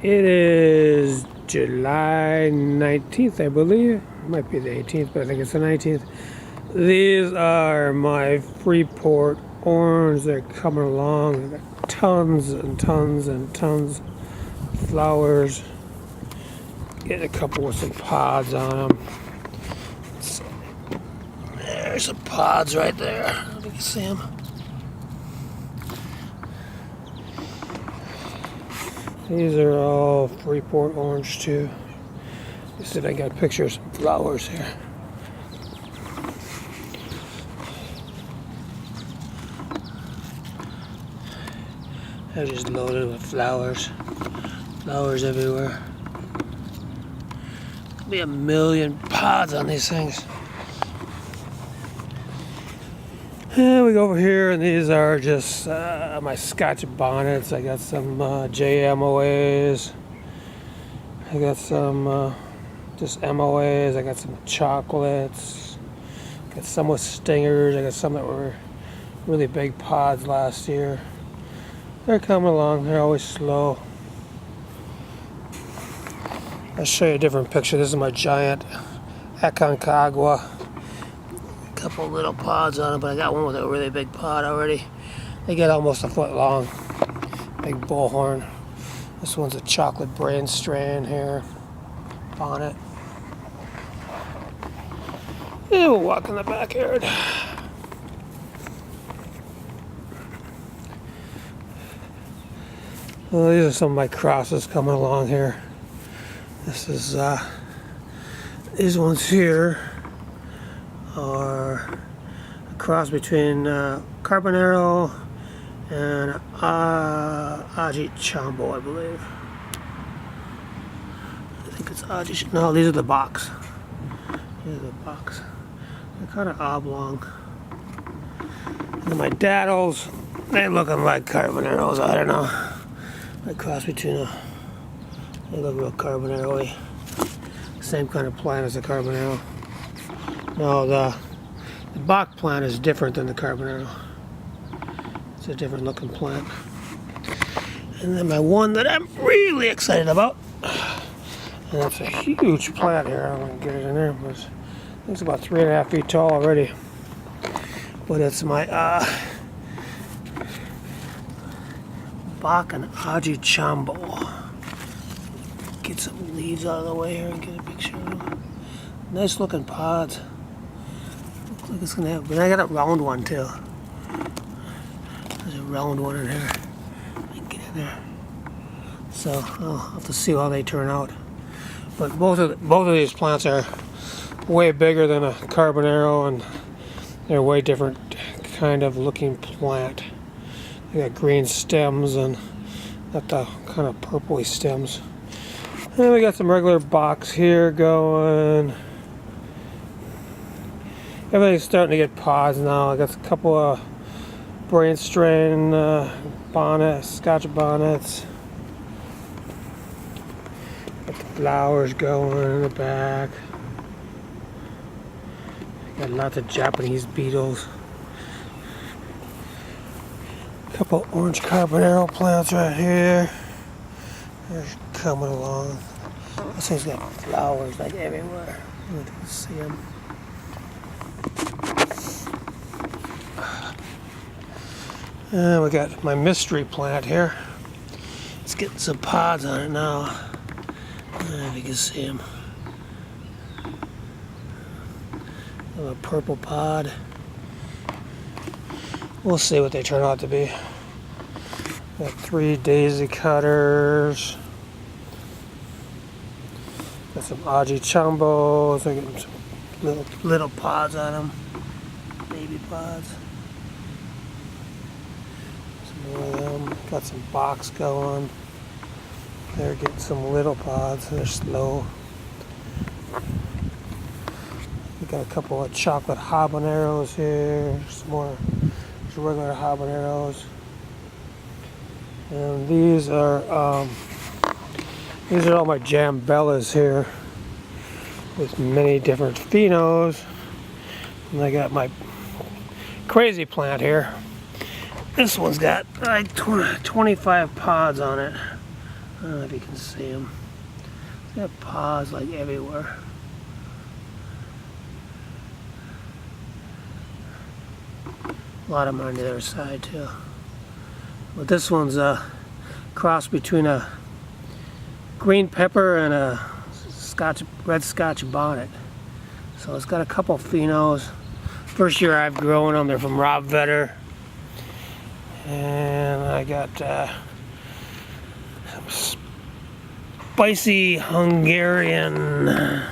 It is July 19th, I believe. It might be the 18th, but I think it's the 19th. These are my Freeport orange. They're coming along. They've got tons and tons and tons of flowers. Getting a couple with some pods on them. So, there's some pods right there. I don't know if you can see them. These are all Freeport orange too. You said I got pictures of flowers here. They're just loaded with flowers. Flowers everywhere. Could be a million pods on these things. And we go over here, and these are just my Scotch bonnets. I got some JMOAs. I got some just MOAs. I got some chocolates. Got some with stingers. I got some that were really big pods last year. They're coming along. They're always slow. I'll show you a different picture. This is my giant Aconcagua. Couple little pods on it, but I got one with a really big pod already. They get almost a foot long. Big bullhorn. This one's a chocolate brand strand here. Bonnet. Yeah, we'll walk in the backyard. Well, these are some of my crosses coming along here. This is these ones here are a cross between Carbonero and Ajichambo, I believe. I think it's Ajichambo. No, these are the box. These are the box. They're kind of oblong. And my daddles, they're looking like Carboneros. I don't know. A cross between they look real Carbonero-y. Same kind of plant as the Carbonero. No, the Bach plant is different than the Carbonero. It's a different looking plant. And then my one that I'm really excited about, and that's a huge plant here. I'm going to get it in there. But it's about 3.5 feet tall already. But it's my Bach and Ajichambo. Get some leaves out of the way here and get a picture of them. Nice looking pods. Looks like it's gonna have, but I got a round one too. There's a round one in here. I can get in there. So I'll have to see how they turn out. But both of these plants are way bigger than a Carbonero, and they're way different kind of looking plant. They got green stems and got the kind of purpley stems. And we got some regular box here going. Everything's starting to get pods now. I got a couple of brand strain bonnets, Scotch bonnets. Got the flowers going in the back. Got lots of Japanese beetles. A couple orange Carbonero plants right here. They're coming along. This thing's got flowers like everywhere. You can see them. And we got my mystery plant here. It's getting some pods on it now. I don't know if you can see them. A purple pod. We'll see what they turn out to be. Got 3 daisy cutters. Got some Ajichambos. I got some little pods on them. Baby pods. Some more of them. Got some box going. They're getting some little pods. They're slow. We got a couple of chocolate habaneros here. Some more regular habaneros. And these are all my Jambellas here with many different phenos. And I got my crazy plant here. This one's got like 25 pods on it. I don't know if you can see them. They have pods like everywhere. A lot of them are on the other side too. But this one's a cross between a green pepper and a red Scotch bonnet. So it's got a couple phenos. First year I've grown them. They're from Rob Vetter. And I got some spicy Hungarian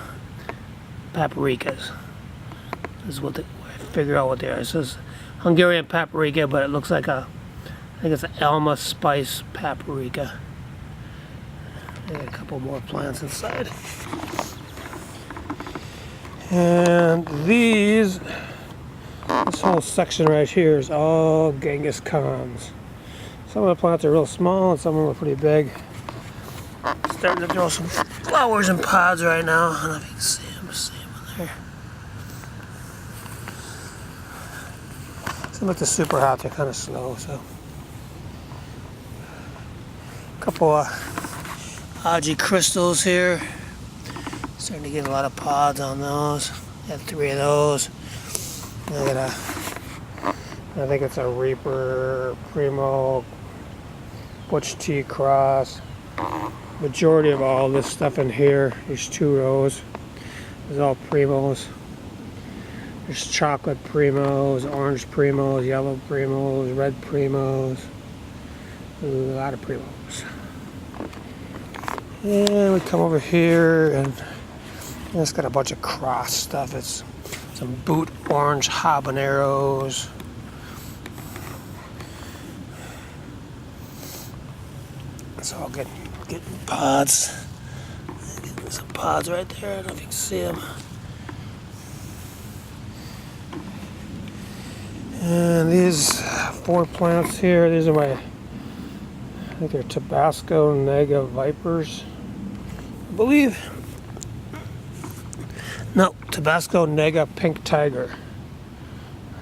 paprikas. This is what I figure out what they are. It says Hungarian paprika, but it looks like I think it's an Elma spice paprika. I got a couple more plants inside. And this whole section right here is all Genghis Khans. Some of the plants are real small and some of them are pretty big. Starting to throw some flowers in pods right now. I don't know if you can see them. See them in there. Some of the super hot, they're kind of slow. So, a couple of Aji crystals here. Starting to get a lot of pods on those. Got 3 of those. I think it's a Reaper, Primo, Butch T Cross. Majority of all this stuff in here, these 2 rows, is all Primos. There's chocolate Primos, orange Primos, yellow Primos, red Primos. A lot of Primos. And we come over here and it's got a bunch of cross stuff. It's some boot orange habaneros. It's all getting pods. Getting some pods right there. I don't know if you can see them. And these 4 plants here, these are my, I think they're Tabasco Nega Vipers, I believe. No, Tabasco Nega Pink Tiger.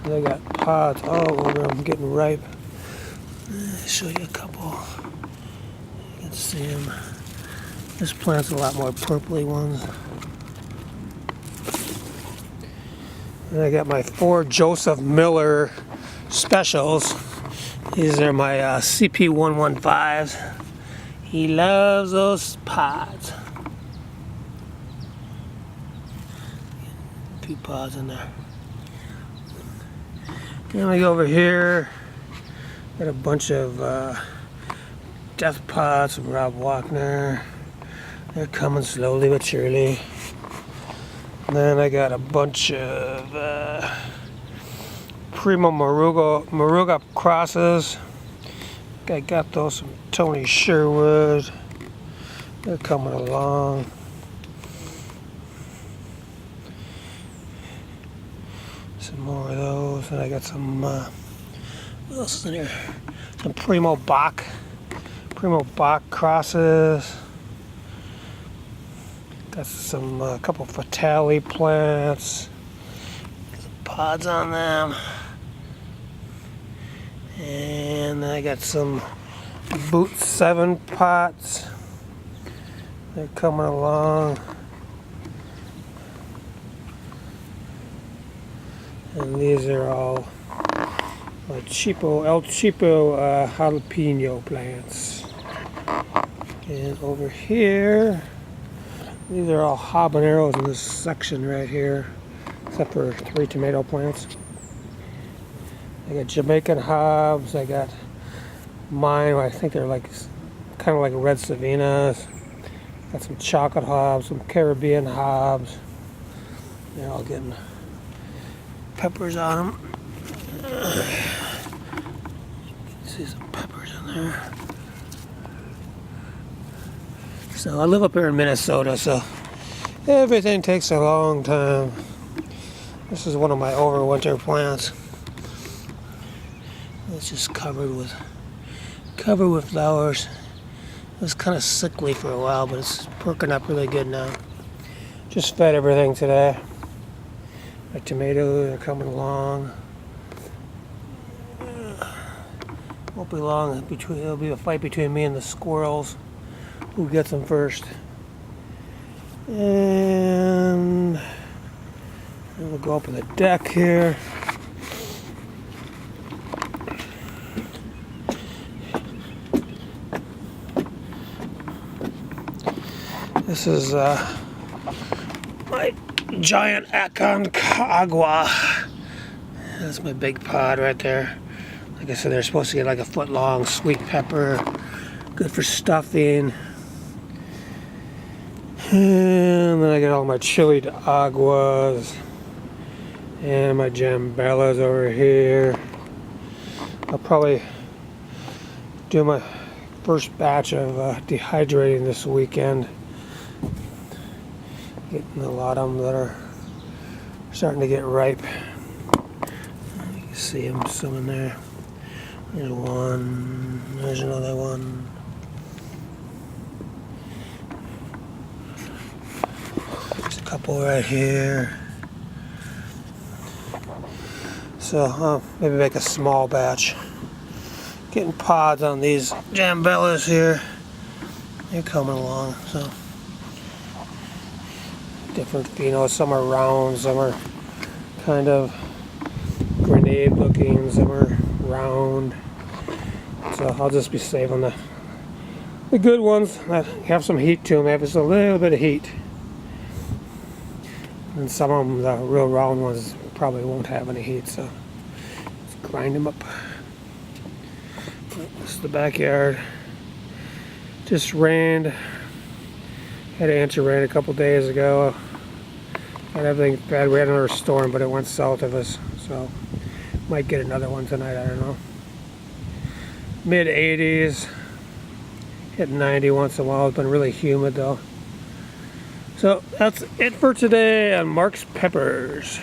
They got pods all over them getting ripe. I'll show you a couple. You can see them. This plant's a lot more purpley ones. And I got my 4 Joseph Miller specials. These are my CP115s. He loves those pods. A few pods in there. Then we go over here. Got a bunch of death pods from Rob Wagner. They're coming slowly but surely. And then I got a bunch of Primo Moruga crosses. I got those from Tony Sherwood. They're coming along. Some more of those. And I got some, what else is in here? Some Primo Bach crosses. Got some couple Fatale plants. Some pods on them. And I got some Boot 7 pots. They're coming along. And these are all my El Cheapo jalapeno plants. And over here, these are all habaneros in this section right here, except for 3 tomato plants. I got Jamaican hobs. I got mine. I think they're like kind of like red Savinas. Got some chocolate hobs, some Caribbean hobs. They're all getting peppers on them. You can see some peppers in there. So I live up here in Minnesota, so everything takes a long time. This is one of my overwinter plants. It's just covered with flowers. It was kind of sickly for a while, but it's perking up really good now. Just fed everything today. My tomatoes are coming along. Won't be long. It'll be a fight between me and the squirrels. who gets them first. And we'll go up on the deck here. This is my giant Aconcagua. That's my big pod right there. Like I said, they're supposed to get like a foot long, sweet pepper, good for stuffing. And then I got all my chili de aguas and my jambellas over here. I'll probably do my first batch of dehydrating this weekend. Getting a lot of them that are starting to get ripe. You can see them, some in there. There's one, there's another one. There's a couple right here. So I'll maybe make a small batch. Getting pods on these jambellas here. They're coming along, so. Different, you know, some are round, some are kind of grenade looking, some are round. So I'll just be saving the good ones that have some heat to them, have just a little bit of heat. And some of them, the real round ones, probably won't have any heat, so let's grind them up. This is the backyard. Just rained. Had an inch of rain a couple days ago. Had everything bad. We had another storm, but it went south of us, so might get another one tonight. I don't know. Mid 80s, hit 90 once in a while. It's been really humid though. So that's it for today on Mark's Peppers.